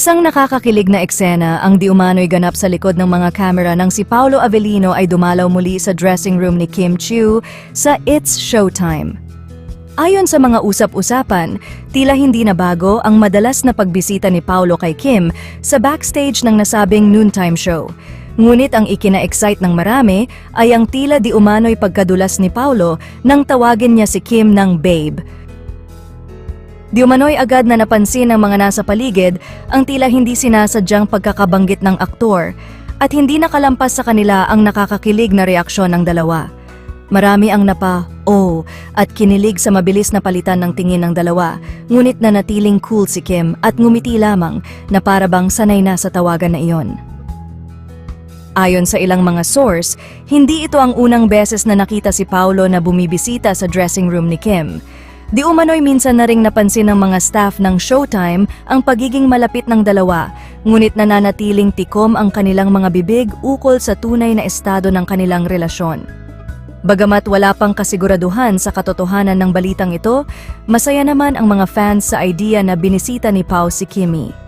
Isang nakakakilig na eksena ang di umano'y ganap sa likod ng mga kamera nang si Paolo Avellino ay dumalaw muli sa dressing room ni Kim Chiu sa It's Showtime. Ayon sa mga usap-usapan, tila hindi na bago ang madalas na pagbisita ni Paolo kay Kim sa backstage ng nasabing noontime show. Ngunit ang ikina-excite ng marami ay ang tila di umano'y pagkadulas ni Paolo nang tawagin niya si Kim ng babe. Di umano'y agad na napansin ng mga nasa paligid ang tila hindi sinasadyang pagkakabanggit ng aktor at hindi nakalampas sa kanila ang nakakakilig na reaksyon ng dalawa. Marami ang napa-oh at kinilig sa mabilis na palitan ng tingin ng dalawa, ngunit nanatiling cool si Kim at ngumiti lamang na para bang sanay na sa tawagan na iyon. Ayon sa ilang mga source, hindi ito ang unang beses na nakita si Paolo na bumibisita sa dressing room ni Kim. Di umano'y minsan na ring napansin ng mga staff ng Showtime ang pagiging malapit ng dalawa, ngunit nananatiling tikom ang kanilang mga bibig ukol sa tunay na estado ng kanilang relasyon. Bagamat wala pang kasiguraduhan sa katotohanan ng balitang ito, masaya naman ang mga fans sa idea na binisita ni Pao si Kimi.